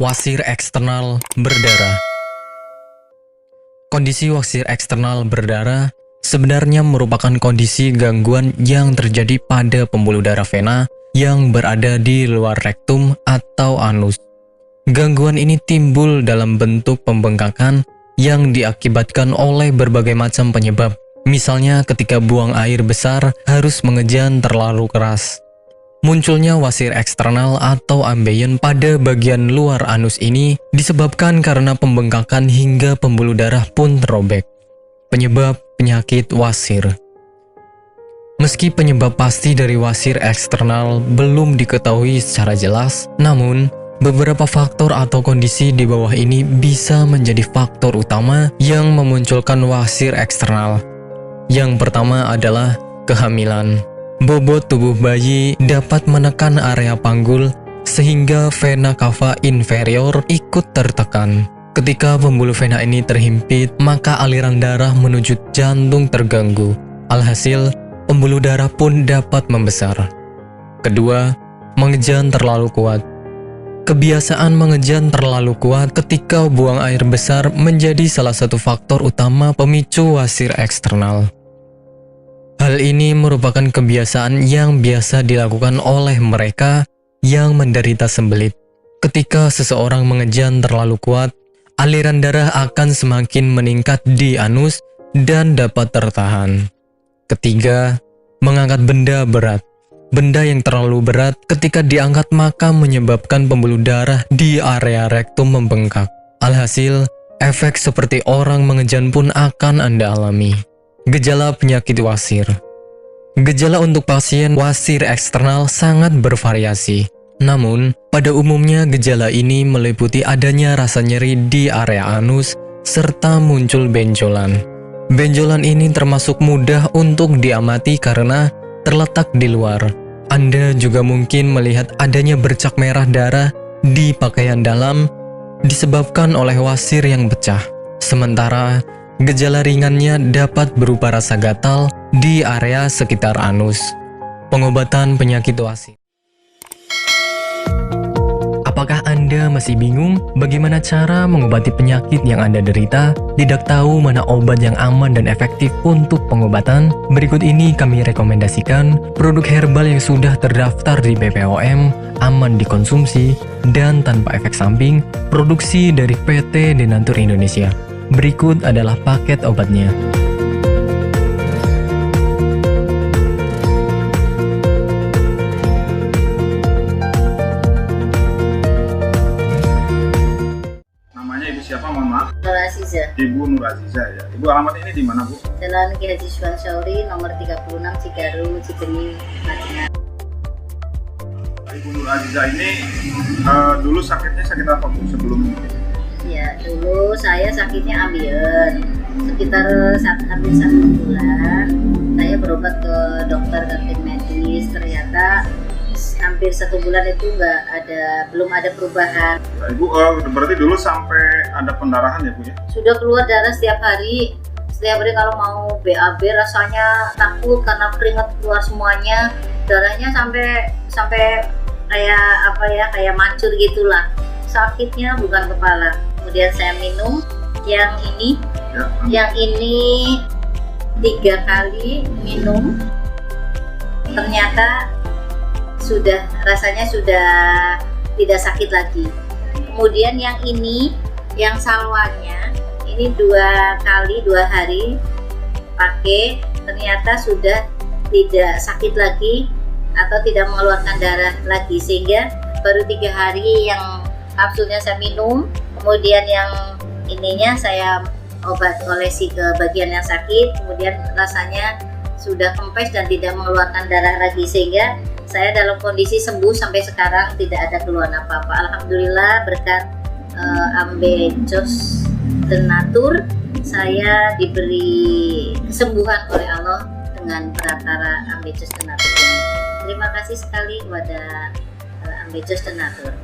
Wasir eksternal berdarah. Kondisi wasir eksternal berdarah sebenarnya merupakan kondisi gangguan yang terjadi pada pembuluh darah vena yang berada di luar rektum atau anus. Gangguan ini timbul dalam bentuk pembengkakan yang diakibatkan oleh berbagai macam penyebab. Misalnya ketika buang air besar harus mengejan terlalu keras. Munculnya wasir eksternal atau ambeien pada bagian luar anus ini disebabkan karena pembengkakan hingga pembuluh darah pun terobek. Penyebab penyakit wasir. Meski penyebab pasti dari wasir eksternal belum diketahui secara jelas, namun beberapa faktor atau kondisi di bawah ini bisa menjadi faktor utama yang memunculkan wasir eksternal. Yang pertama adalah kehamilan. Bobot tubuh bayi dapat menekan area panggul sehingga vena cava inferior ikut tertekan. Ketika pembuluh vena ini terhimpit, maka aliran darah menuju jantung terganggu. Alhasil, pembuluh darah pun dapat membesar. Kedua, mengejan terlalu kuat. Kebiasaan mengejan terlalu kuat ketika buang air besar menjadi salah satu faktor utama pemicu wasir eksternal. Hal ini merupakan kebiasaan yang biasa dilakukan oleh mereka yang menderita sembelit. Ketika seseorang mengejan terlalu kuat, aliran darah akan semakin meningkat di anus dan dapat tertahan. Ketiga, mengangkat benda berat. Benda yang terlalu berat ketika diangkat maka menyebabkan pembuluh darah di area rektum membengkak. Alhasil, efek seperti orang mengejan pun akan Anda alami. Gejala penyakit wasir. Gejala untuk pasien wasir eksternal sangat bervariasi. Namun, pada umumnya gejala ini meliputi adanya rasa nyeri di area anus serta muncul benjolan. Benjolan ini termasuk mudah untuk diamati karena terletak di luar. Anda juga mungkin melihat adanya bercak merah darah di pakaian dalam disebabkan oleh wasir yang pecah. Sementara, gejala ringannya dapat berupa rasa gatal di area sekitar anus. Pengobatan penyakit wasir. Apakah Anda masih bingung bagaimana cara mengobati penyakit yang Anda derita? Tidak tahu mana obat yang aman dan efektif untuk pengobatan? Berikut ini kami rekomendasikan produk herbal yang sudah terdaftar di BPOM, aman dikonsumsi, dan tanpa efek samping, produksi dari PT Denatur Indonesia. Berikut adalah paket obatnya. Siapa, mohon maaf? Nur Aziza. Ibu Nur Aziza ya. Ibu alamat ini di mana, Bu? Jalan Ki Haji Suwan Sauri nomor 36 Cigaru, Cikini, Madinah. Ibu Nur Aziza ini dulu sakitnya sakit apa, Bu, sebelum ini? Ya, dulu saya sakitnya ambeien. Sekitar hampir 1 bulan saya berobat ke dokter kantin medis, ternyata hampir 1 bulan itu belum ada perubahan. Nah, Ibu berarti dulu sampai ada pendarahan ya, Bu ya? Sudah keluar darah setiap hari. Setiap hari kalau mau BAB rasanya takut karena keringat keluar semuanya. Darahnya sampai kayak mancur gitulah. Sakitnya bukan kepala. Kemudian saya minum yang ini. Ya. Yang ini 3 kali minum. Ternyata rasanya sudah tidak sakit lagi. Kemudian yang ini, yang salwanya, ini 2 kali 2 hari pakai, ternyata sudah tidak sakit lagi atau tidak mengeluarkan darah lagi, sehingga baru 3 hari yang kapsulnya saya minum, kemudian yang ininya saya olesi ke bagian yang sakit, kemudian rasanya sudah kempes dan tidak mengeluarkan darah lagi, sehingga saya dalam kondisi sembuh sampai sekarang, tidak ada keluhan apa-apa. Alhamdulillah berkat Ambejos Denatur, saya diberi kesembuhan oleh Allah dengan perantara Ambejos Denatur ini. Terima kasih sekali kepada Ambejos Denatur.